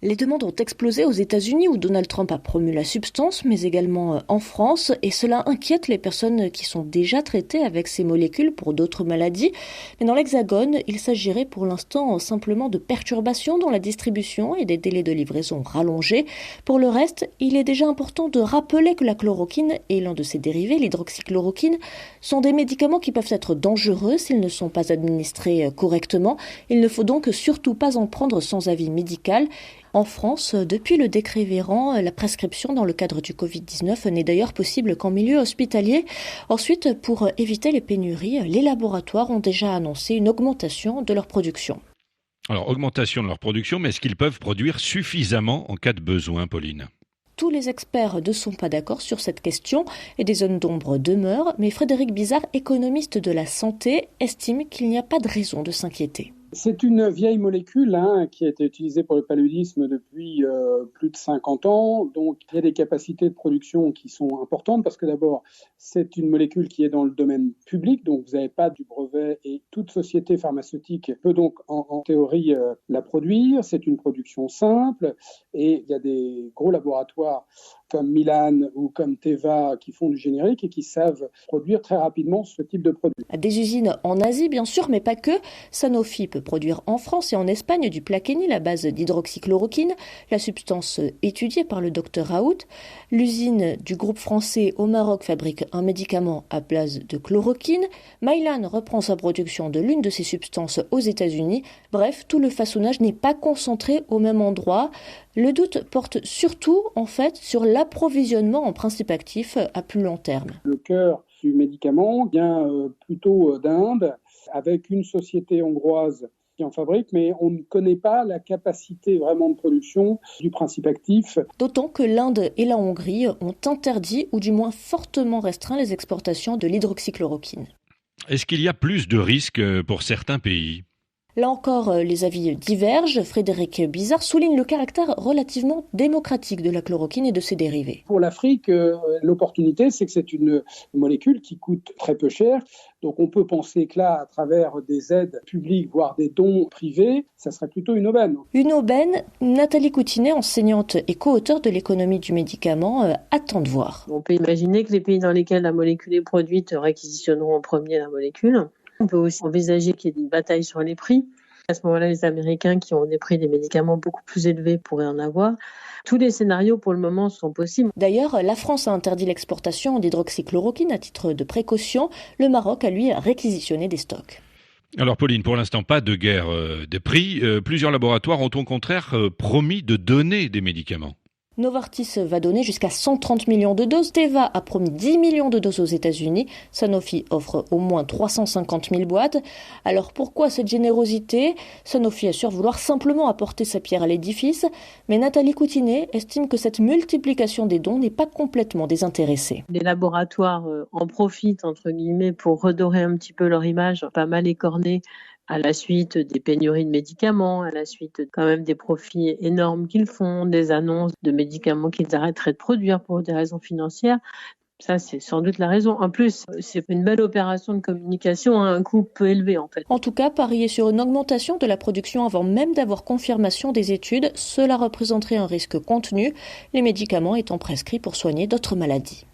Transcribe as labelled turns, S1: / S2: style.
S1: Les demandes ont explosé aux États-Unis où Donald Trump a promu la substance, mais également en France, et cela inquiète les personnes qui sont déjà traitées avec ces molécules pour d'autres maladies. Mais dans l'Hexagone, il s'agirait pour l'instant simplement de perturbations dans la distribution et des délais de livraison rallongés. Pour le reste, il est déjà important de rappeler que la chloroquine et l'un de ses dérivés, l'hydroxychloroquine, sont des médicaments qui peuvent être dangereux s'ils ne sont pas administrés correctement. Il ne faut donc surtout pas en prendre sans avis médical. En France, depuis le décret Véran, la prescription dans le cadre du Covid-19 n'est d'ailleurs possible qu'en milieu hospitalier. Ensuite, pour éviter les pénuries, les laboratoires ont déjà annoncé une augmentation de leur production.
S2: Alors, augmentation de leur production, mais est-ce qu'ils peuvent produire suffisamment en cas de besoin, Pauline ?
S1: Tous les experts ne sont pas d'accord sur cette question et des zones d'ombre demeurent, mais Frédéric Bizard, économiste de la santé, estime qu'il n'y a pas de raison de s'inquiéter.
S3: C'est une vieille molécule qui a été utilisée pour le paludisme depuis plus de 50 ans. Donc, il y a des capacités de production qui sont importantes parce que d'abord, c'est une molécule qui est dans le domaine public. Donc, vous n'avez pas du brevet et toute société pharmaceutique peut donc en théorie la produire. C'est une production simple et il y a des gros laboratoires comme Milan ou comme Teva qui font du générique et qui savent produire très rapidement ce type de produit.
S1: Des usines en Asie, bien sûr, mais pas que. Sanofi peut produire en France et en Espagne du plaquenil à base d'hydroxychloroquine, la substance étudiée par le docteur Raoult. L'usine du groupe français au Maroc fabrique un médicament à base de chloroquine. Mylan reprend sa production de l'une de ces substances aux États-Unis. Bref, tout le façonnage n'est pas concentré au même endroit. Le doute porte surtout, en fait, sur l'approvisionnement en principes actifs à plus long terme.
S3: Le cœur du médicament vient plutôt d'Inde, avec une société hongroise qui en fabrique, mais on ne connaît pas la capacité vraiment de production du principe actif.
S1: D'autant que l'Inde et la Hongrie ont interdit, ou du moins fortement restreint, les exportations de l'hydroxychloroquine.
S2: Est-ce qu'il y a plus de risques pour certains pays ?
S1: Là encore, les avis divergent. Frédéric Bizard souligne le caractère relativement démocratique de la chloroquine et de ses dérivés.
S3: Pour l'Afrique, l'opportunité, c'est que c'est une molécule qui coûte très peu cher. Donc on peut penser que là, à travers des aides publiques, voire des dons privés, ça serait plutôt une aubaine.
S1: Une aubaine, Nathalie Coutinet, enseignante et co-auteure de l'économie du médicament, attend de voir.
S4: On peut imaginer que les pays dans lesquels la molécule est produite réquisitionneront en premier la molécule. On peut aussi envisager qu'il y ait une bataille sur les prix. À ce moment-là, les Américains qui ont des prix des médicaments beaucoup plus élevés pourraient en avoir. Tous les scénarios, pour le moment, sont possibles.
S1: D'ailleurs, la France a interdit l'exportation d'hydroxychloroquine à titre de précaution. Le Maroc a, lui, réquisitionné des stocks.
S2: Alors Pauline, pour l'instant, pas de guerre des prix. Plusieurs laboratoires ont au contraire promis de donner des médicaments.
S1: Novartis va donner jusqu'à 130 millions de doses. Teva a promis 10 millions de doses aux États-Unis. Sanofi offre au moins 350 000 boîtes. Alors pourquoi cette générosité ? Sanofi assure vouloir simplement apporter sa pierre à l'édifice. Mais Nathalie Coutinet estime que cette multiplication des dons n'est pas complètement désintéressée.
S4: Les laboratoires en profitent, entre guillemets, pour redorer un petit peu leur image, pas mal écornée, à la suite des pénuries de médicaments, à la suite quand même des profits énormes qu'ils font, des annonces de médicaments qu'ils arrêteraient de produire pour des raisons financières. Ça, c'est sans doute la raison. En plus, c'est une belle opération de communication à un coût peu élevé, en fait.
S1: En tout cas, parier sur une augmentation de la production avant même d'avoir confirmation des études, cela représenterait un risque contenu, les médicaments étant prescrits pour soigner d'autres maladies.